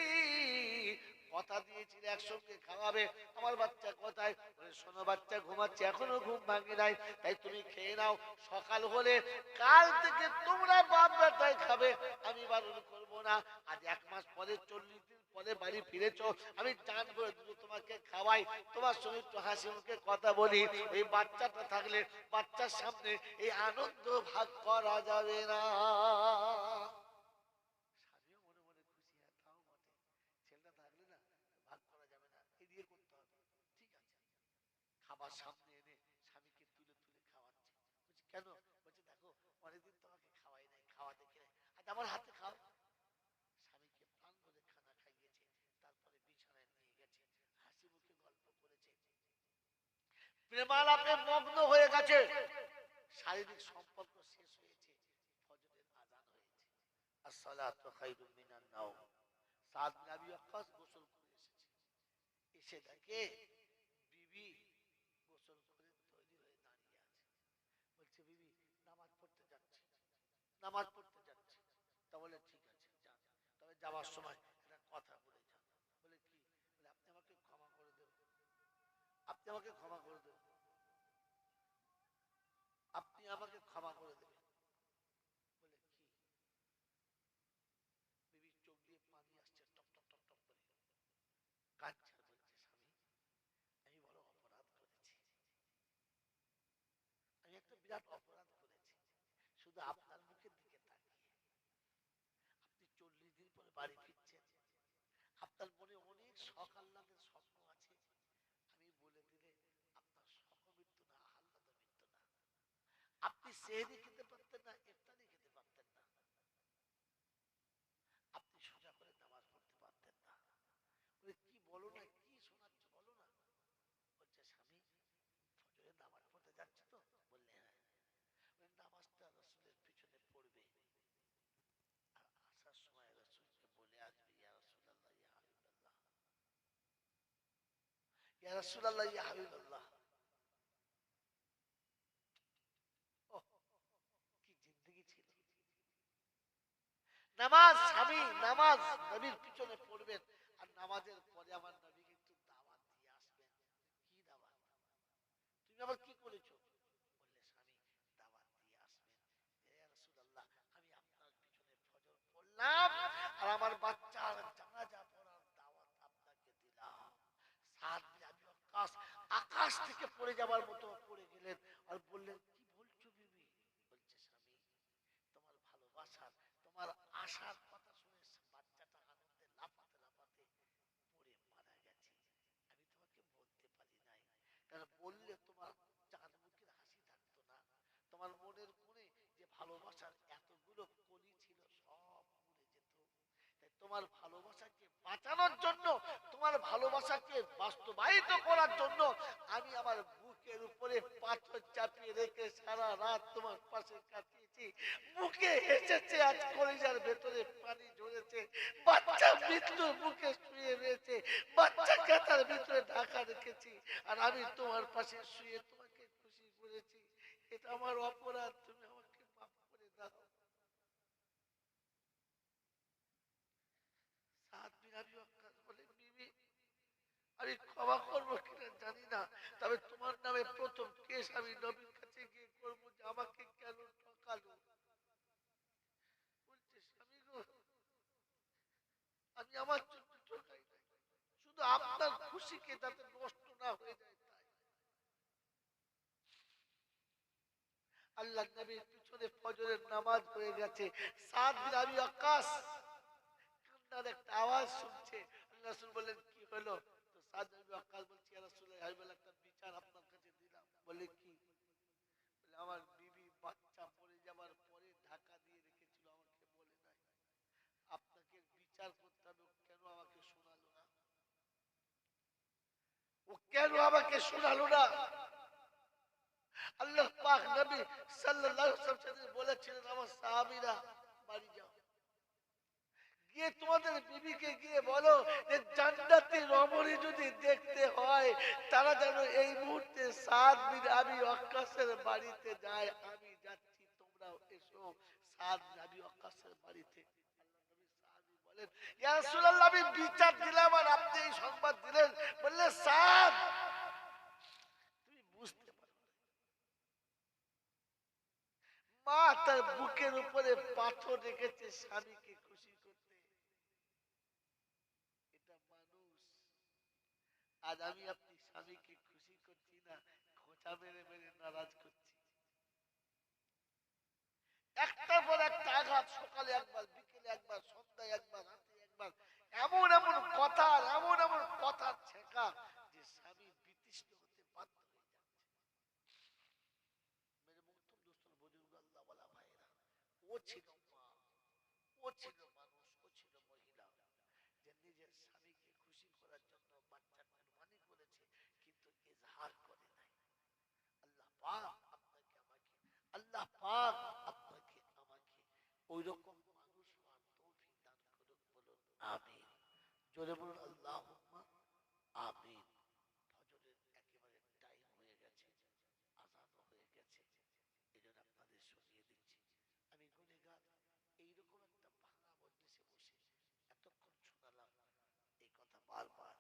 কথা দিয়েছিলে একসঙ্গে খাওয়াবে, আমার বাচ্চা কোথায়? বলে, শোনো, বাচ্চা ঘুমাচ্ছে, এখনো ঘুম ভাঙে নাই, তাই তুমি খেয়ে নাও, সকাল হলে কাল থেকে তোমরা বাপ বেটায় খাবে, আমি বারণ করবো না। আজ 1 মাস পরে 40 দিন পরে বাড়ি ফিরেছো, আমি চান করে দুটো তোমাকে খাওয়াই, তোমার সঙ্গে একটু হাসি মুখে কথা বলি। এই বাচ্চাটা থাকলে বাচ্চার সামনে এই আনন্দ ভাগ করা যাবে না। স্বামীও মনে মনে খুশি, হ্যাঁ তাও বটে, ছেলেটা থাকলে না ভাগ করা যাবে না, এদিকে করতে হবে। ঠিক আছে, খাবার সামনে এনে স্বামীকে তুলে তুলে খাওয়াচ্ছে। বলছি কেন? বলছে দেখো, অনেকদিন তোমাকে খাওয়াই নাই, খাওয়া দেখে নাই, আজ আমার হাতে খাও। স্বামীকে প্রাণ ভরে খানা খাইয়েছে, তারপরে বিছানায় নিয়ে গেছে, হাসি মুখে গল্প করেছে, প্রেমালাপে মগ্ন হয়ে গেছে। শারীরিক সম্পর্ক শেষ হয়েছে, ফজরের আযান হয়েছে। আসসালাতু খায়রুম মিনান নাওম। সাদ বিন আবি ওয়াক্কাস গোসল করে এসেছে, এসে দেখে বিবি গোসল করে তৈরি হয়ে দাঁড়িয়ে আছে। বলছে, বিবি নামাজ পড়তে যাচ্ছে, নামাজ পড়তে যাচ্ছে। তা বলে ঠিক আছে যান, তবে যাওয়ার সময় একটা কথা বলে যান। বলে কি? বলে আপনি আমাকে ক্ষমা করে দেবেন, আপনি আমাকে ক্ষমা করে দেবেন, আপনি আমাকে ক্ষমা করে দেবেন। বলে কি? বিবির চোখ দিয়ে পানি আসছে টপ টপ টপ টপ করে, কাঁদছে আর বলছে, স্বামী আমি বড় অপরাধ করেছি, আমি একটা বিরাট অপরাধ করেছি। শুধু আপনার মুখের দিকে তাকিয়ে আপনি 40 দিন পরে বাড়ি ফিরছেন, আপনার মনে অনেক শখ আহ্লাদের স্বপ্ন আছে, আমি বলে দিলে আপনার শখ মৃত্যু না, আহ্লাদ মৃত্যু না। আপনি সেহরি খেতে পারতেন না, ইফতারি খেতে পারতেন না, আপনি সোজা করে নামাজ পড়তে পারতেন না। বলে কি বলো না, কি শোনাচ্ছ বলো না। বলছে, স্বামী ফজরে নামাজ পড়তে যাচ্ছে তো? বললে হ্যাঁ। বলে নামাজটা রাসূলের পিছনে পড়বে, আর আসার সময় রাসূলকে বলে আসবে, ইয়া রাসূলুল্লাহ, ইয়া হাবিবাল্লাহ, ইয়া রাসূলুল্লাহ ইয়া হাবিবাল্লাহ, ওহ কি জিন্দেগি ছিল। নামাজ স্বামী নামাজ নবীর পিছনে পড়বেন, আর নামাজের পরে আমার নবীকে একটু দাওয়াত দিয়ে আসবেন। কি দাওয়াত? তুমি আবার কি করেছো? বললে স্বামী দাওয়াত দিয়ে আসবেন, ইয়া রাসূলুল্লাহ আমি আপনার পিছনে ফজর পড়লাম আর আমার বাচ্চার জানাজা পড়ার দাওয়াত আপনাকে দিলাম। সাদ বিন আবি ওয়াক্কাস আকাশ থেকে পড়ে যাবার মতো পড়ে গেলেন আর বললেন কি বলছো বিবি? বলছে স্বামী তোমার ভালোবাসার তোমার আশার কথা শুনে বাচ্চাটা আনন্দে লাফাতে লাফাতে পড়ে মারা গেছে। আমি তোমাকে বলতে পারি নাই, কারণ বললে তোমার চাঁদ মুখের হাসি থাকতো না। তোমার মনের কোণে যে ভালোবাসার এতগুলো কলি ছিল সব মরে যেত। তাই তোমার ভালোবাসাকে বাঁচানোর জন্য, তোমার ভালোবাসাকে বাস্তবায়িত করার জন্য আমি আমার বুকের উপরে পাথর চাপিয়ে রেখে সারা রাত তোমার পাশে কাটিয়েছি। বুকে হেসেছে, আজ কলিজার ভেতরে পানি ঝরেছে। বাচ্চা মৃত্যুর বুকে শুয়ে রয়েছে, বাচ্চা কাতার ভিতরে ঢাকা রেখেছি, আর আমি তোমার পাশে শুয়ে তোমাকে খুশি করেছি। এটা আমার অপরাধ, তুমি আমাকে মাফ করে দাও। সাদ বিন আবি ওয়াক্কাস বলে বিবি আমি ক্ষমা করবো কিনা জানি না, তবে তোমার নামে প্রথম কেস আমি নবীর কাছে গিয়ে করবো যে আমাকে কেন ঠকালো। বলছে স্বামী গো আমি আমার জন্য ঠকাই নাই, শুধু আপনার খুশিকে যাতে নষ্ট না হয়ে যায় তাই। আল্লাহ নবীর পিছনে ফজরের নামাজ হয়ে গেছে। সাদ বিন আবি ওয়াক্কাস কান্নার একটা আওয়াজ শুনছে। আল্লাহ রাসূল বললেন কি হলো? তো সাদ বিন আবি ওয়াক্কাস বলছে ইয়া রাসূলুল্লাহ আমি বলে একটা বিচার আপনার কাছে দিলাম। বলে কি? বলে আমার বিবি বাচ্চা পড়ে যাবার পরে ঢাকা দিয়ে রেখেছিল, আমাকে বলে নাই। আপনাকে বিচার করতে হবে, ও কেন আমাকে শোনালো না? ও কেন আমাকে শোনালো না? আল্লাহ পাক নবী সাল্লাল্লাহু আলাইহি ওয়াসাল্লাম বলেছিলেন আমার সাহাবীরা বাড়ি যাও, গিয়ে তোমাদের বিবিকে গিয়ে বলো যে জান্নাতি রমণী যদি দেখতে হয় তারা যেন এই মুহূর্তে সাদ বিন আবি ওয়াক্কাসের বাড়িতে যায়। আমি যাচ্ছি, তোমরাও এসো সাদ বিন আবি ওয়াক্কাসের বাড়িতে। আল্লাহ নবী সাহাবী বলেন ইয়া রাসূলুল্লাহ আমি বিচার দিলাম আর আপনি এই সংবাদ দিলেন। বললে সাদ তুমি বুঝতে পারো মা তার বুকের উপরে পাথর রেখেছে স্বামীকে খুশি করতে, এটা মানুষ। আজ আমি আপনি স্বামীকে খুশি করছি না, খোঁচা মেরে মেরে নারাজ করছি। একটার পর একটা আঘাত, সকালে একবার, বিকেলে একবার, সন্ধ্যায় একবার, রাতে একবার, এমন এমন কথা, এমন এমন কথা ছেঁকা যে স্বামী বিতৃষ্ণ হতে বাধ্য হয়ে যাচ্ছে। মেরে মুহতম দোস্তর বুজুর্গ আল্লাহ ওয়ালা ভাইরা, ও ছিল মা, ও ছিল মানুষ, ও ছিল মহিলা যে নিজের স্বামীকে খুশি করার জন্য বাচ্চা কুরবানি করেছে, কিন্তু ইজহার করে নাই। আল্লাহ পাক আপনাকে আমাকে, আল্লাহ পাক আপনাকে আমাকে ওইরকম মানুষ হওয়ার তৌফিক দান করুন। বলুন আমিন, জোরে বলুন আল্লাহুম্মা আমিন। ফজরের একেবারে টাইম হয়ে গেছে, আযানও হয়ে গেছে, এজন্য আপনাদের শুনিয়ে দিচ্ছি। আমি গুনেহগার, এইরকম একটা ভাঙা মজলিসে বসে এতক্ষণ শোনালাম এই কথা বারবার।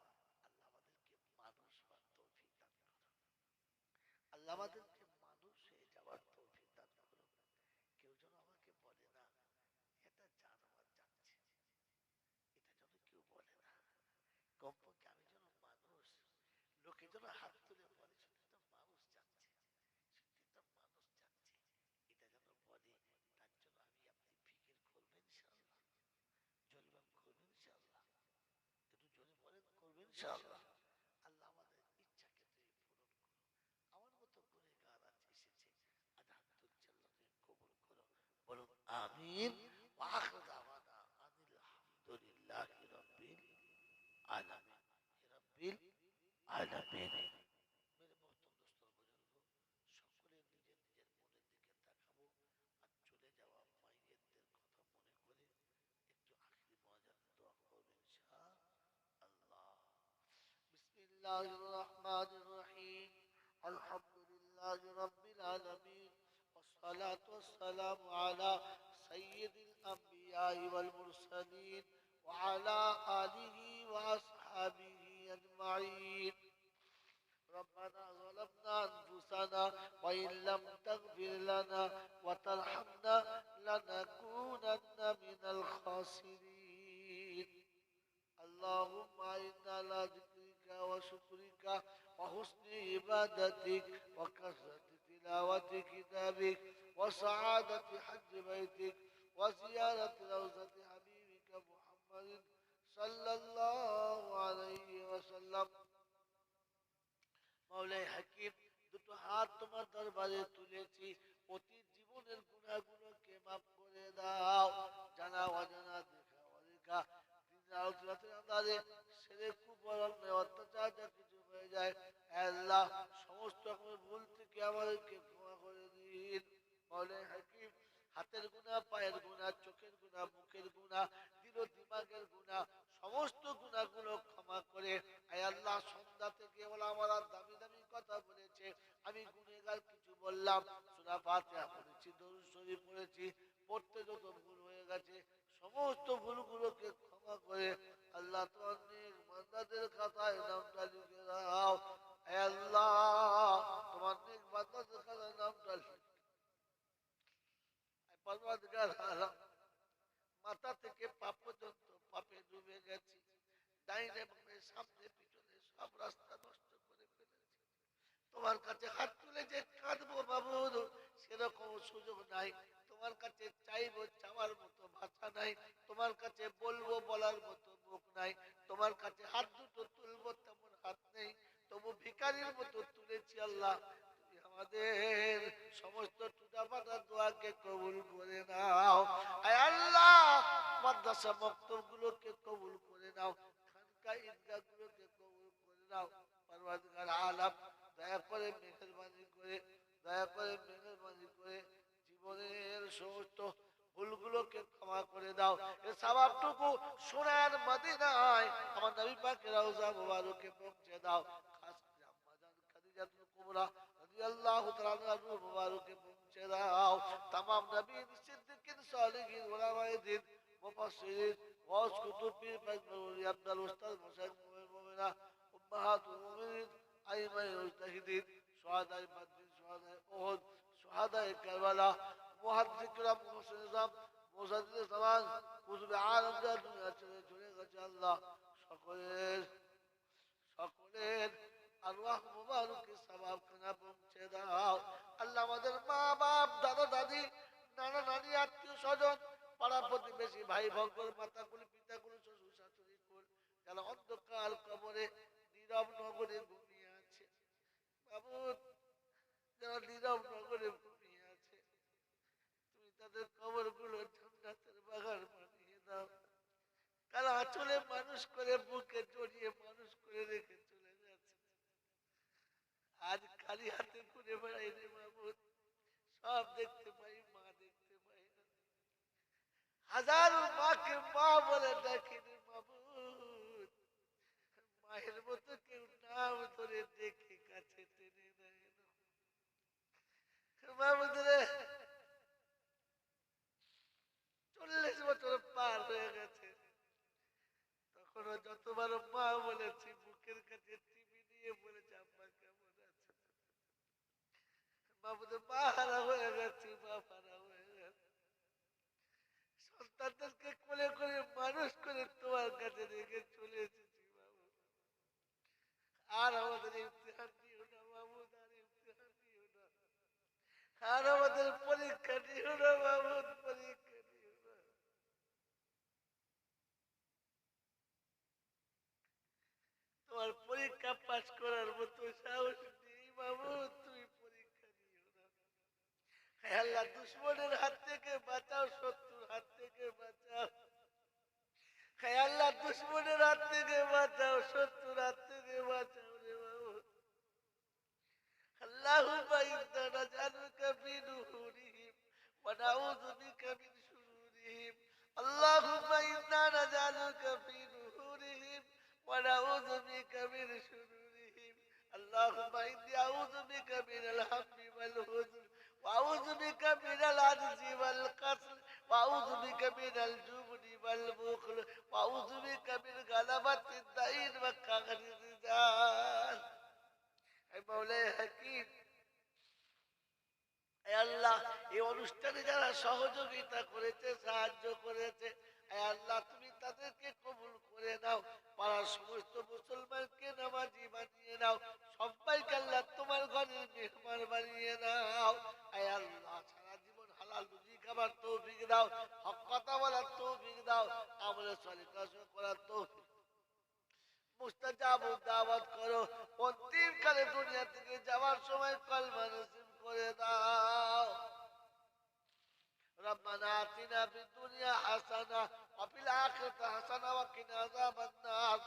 আল্লাহ আমাদেরকে মানুষ হওয়ার তৌফিক দান করুন, আল্লাহ আমাদেরকে মানুষ হয়ে যাওয়ার তৌফিক দান করুন। কেউ যেন আমাকে বলে না এটা জানোয়ার যাচ্ছে, এটা যেন কেউ বলে না। কমপক্ষে আমি যেন মানুষ, লোকে যেন হাত তুলে বলে সত্যি তো মানুষ যাচ্ছে, সত্যি তো মানুষ যাচ্ছে, এটা যেন বলে। তার জন্য আমি আপনি ফিকির করবেন ইনশাআল্লাহ, জলবাম করবেন ইনশাআল্লাহ, একটু জোরে বলেন করবেন ইনশাআল্লাহ। আল্লাহ আমাদের ইচ্ছাকে তুমি পূরণ করো। আমার মতো করে গান আছে এসেছে, আদাতুজ্জাল্লাহকে কবুল করো। বলুন আমিন। ওয়া আখিরু দাওয়ানা আনিল হামদুলিল্লাহি রাব্বিল আলামিন, রাব্বিল আলামিন। মেরে মোহতরম দোস্তর বুজুর্গ, সকলে নিজের নিজের মনের দিকে তাকাবো আর চলে যাওয়া মাইয়েতদের কথা মনে করে একটু আখিরি মোনাজাত দোয়া করবেন ইনশাআল্লাহ। বিসমিল্লাহ। الله الرحمن الرحيم الحمد لله رب العالمين والصلاة والسلام على سيد الأنبياء والمرسلين وعلى آله وأصحابه أجمعين ربنا ظلمنا أنفسنا وإن لم تغفر لنا وترحمنا لنكونن من الخاسرين اللهم إنا على ذكرك وشكرك وحسن عبادتك وكثرة تلاوة كتابك وسعادة حج بيتك وزيارة روضة حبيبك محمد صلى الله عليه وسلم মাওলাই হাকিম দুটো হাত তোমার দরবারে তুলেছি অতি জীবনের গুনাহগুলোকে মাফ করে দাও জানা অজানা দেখা অদেখা দিন রাতের আন্দাজে সেরে কুপরম অত্যাচার যা কিছু হয়ে যায় আল্লাহ সমস্ত রকমের ভুল থেকে আমাদেরকে ক্ষমা করে দিন মাওলাই হাকিম হাতের গুনাহ পায়ের গুনাহ চোখের গুনাহ মুখের গুনাহ দিল দিমাগের গুনাহ সমস্ত গুনাহগুলো ক্ষমা করে আয় আল্লাহ সন্ধ্যা থেকে বলা আমার দামি দামি কথা বলেছে আমি গুনাহগার কিছু বললাম সূরা ফাতিহা পড়েছি দরুদ শরীফ পড়েছি পড়তে যত ভুল হয়ে গেছে সমস্ত ভুলগুলোকে ক্ষমা করে আল্লাহ তোমার নেক বান্দাদের খাতায় নামটা লিখে দাও আয় আল্লাহ তোমার নেক বান্দাদের খাতায় নামটা লিখে পরওয়ারদিগার আলম মাথা থেকে পা পর্যন্ত পাপে ডুবে গেছি ডাইনে বামে সামনে পিছনে সব রাস্তা নষ্ট করে ফেলেছি তোমার কাছে হাত তুলে যে কাঁদবো মাবুদ সেরকম সুযোগ নাই তোমার কাছে চাইবো চাওয়ার মতো ভাষা নাই তোমার কাছে বলবো বলার মতো মুখ নাই তোমার কাছে হাত দুটো তুলবো তেমন হাত নেই তবু ভিখারির মতো তুলেছি আল্লাহ তুমি আমাদের সমস্ত টুটাফাটা দোয়াকে কবুল করে নাও আয় আল্লাহ মাদ্রাসা মক্তব গুলোকে কবুল করে নাও খানকা ঈদগাহ গুলোকে কবুল করে নাও পরওয়ারদিগার আলম দয়া করে মেহেরবানি করে জীবনের সমস্ত ভুলগুলোকে ক্ষমা করে দাও এর সওয়াবটুকু সোনার মদিনায় আমার নবী পাকের রওজা মুবারকে পৌঁছে দাও খাস করে আম্মা জান খাদিজাতুল কুবরা রাদিয়াল্লাহু তাআলা আনহা মুবারকে পৌঁছে দাও तमाम নবীন সিদ্দিকিন সালেহিন উলামায়ে দ্বীন মুফাসসিরিন গাউস কুতুব পীর ফজলুল আব্দুল উস্তাদ মুশাইখ মুমিনা উম্মাহাতুল মুমিনিন আইমায়ে মুজতাহিদিন শুহাদায়ে বদর শুহাদায়ে উহুদ শুহাদায়ে কারবালা মুহাদ্দিসরা মুহসিন নিজাম মুজাদ্দিদ জামান কুতুব আলম যা দুনিয়া ছেড়ে চলে গেছে আল্লাহ সকলের আরওয়াহ মুবারকে সওয়াব খানা পৌঁছে দাও আল্লাহ আমাদের মা বাপ দাদা দাদি নানা নানি আত্মীয় স্বজন পাড়া প্রতিবেশী ভাই ভক্তর মাতাকুল পিতাকুল শ্বশুর শাশুড়ি কুল যারা অন্ধকার কবরে নীরব নগরে ঘুমিয়ে আছে মাবুদ যারা নীরব নগরে ঘুমিয়ে আছে তুমি তাদের কবরগুলো জান্নাতের বাগান বানিয়ে দাও তারা আঁচলে মানুষ করে বুকে জড়িয়ে মানুষ করে রেখে চলে যাচ্ছে আজ খালি হাতে ঘুরে বেড়াই রে মাবুদ সব দেখতে পাই মা দেখতে পাই না হাজারো মাকে মা বলে ডাকি রে মাবুদ মায়ের মতো কেউ নাম ধরে দেখে কাছে টেনে নেয় না মাবুদ রে 40 বছর পার হয়ে গেছে তখনও যতবার মা বলেছি বুকের কাছে টিভি নিয়ে বলেছে আম্মা কেমন আছে মাবুদ মা হারা হয়ে গেছি মা হারা হয়ে গেছে সন্তানদেরকে কোলে করে মানুষ করে তোমার কাছে রেখে চলে এসেছি মাবুদ আর আমাদের ইমতিহান দিও না মাবুদ আর ইমতিহান দিও না আর আমাদের পরীক্ষা দিও না মাবুদ পরীক্ষা দিও না তোমার পরীক্ষা পাস করার মতো সাহস নেই মাবুদ তুমি পরীক্ষা দিও না হে আল্লাহ দুশমনের হাত থেকে বাঁচাও শত্রুর হাত থেকে বাঁচাও হে আল্লাহ দুশমনের হাত থেকে বাঁচাও শত্রুর হাত থেকে বাঁচাও রে মাবুদ আল্লাহুম্মা ইন্না নাজআলুকা ফি নুহুরিহিম ওয়া নাউযু বিকা মিন শুরুরিহিম আল্লাহুম্মা ইন্না নাজআলুকা ফি নুহুরিহিম ونعوذ بك من شرورهم اللهم إني أعوذ بك من الهم والحزن وأعوذ بك من العجز والكسل وأعوذ بك من الجبن والبخل وأعوذ بك من غلبة الدين وقهر الرجال أي مولاي حكيم আল্লাহ এই অনুষ্ঠানে যারা সহযোগিতা করেছে সাহায্য করেছে আল্লাহ তুমি তাদেরকে কবুল করে নাও পাড়ার সমস্ত মুসলমানকে নামাজি বানিয়ে নাও সবাইকে আল্লাহ তোমার ঘরের মেহমান বানিয়ে নাও আল্লাহ সারা জীবন হালাল রুজি খাবার তৌফিক দাও হক কথা বলার তৌফিক দাও আমলের সলিহ কাজ করার তৌফিক মুস্তাজাব দাওয়াত করো অন্তিম কালে দুনিয়া থেকে যাওয়ার সময় কলমা নসিব করে দাও ربنا آتنا في الدنيا حسنة وفي الآخرة حسنة وقنا عذاب النار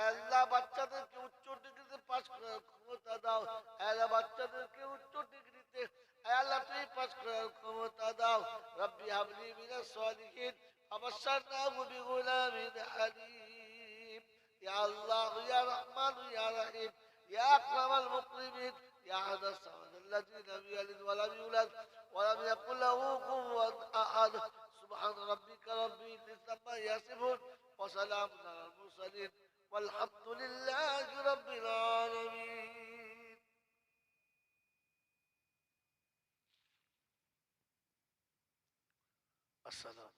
আল্লাহ বাচ্চাদেরকে উচ্চ ডিগ্রিতে পাস করার ক্ষমতা দাও আল্লাহ বাচ্চাদেরকে উচ্চ ডিগ্রিতে আল্লাহ তুমি পাস করার ক্ষমতা দাও রব্বি হাবলি মিনাস সালিহিন ফাবাশশারনাহু বিগুলামিন হালিম ইয়া আল্লাহ ইয়া রহমান ইয়া রহিম ইয়া আকরামাল মুকরিমিন ইয়া আহাদাস সামাদ الذي لم يلد ولم يولد ولم يكن له كفوا احد سبحان ربك رب العزة عما يصفون وسلام على المرسلين والحمد لله رب العالمين السلام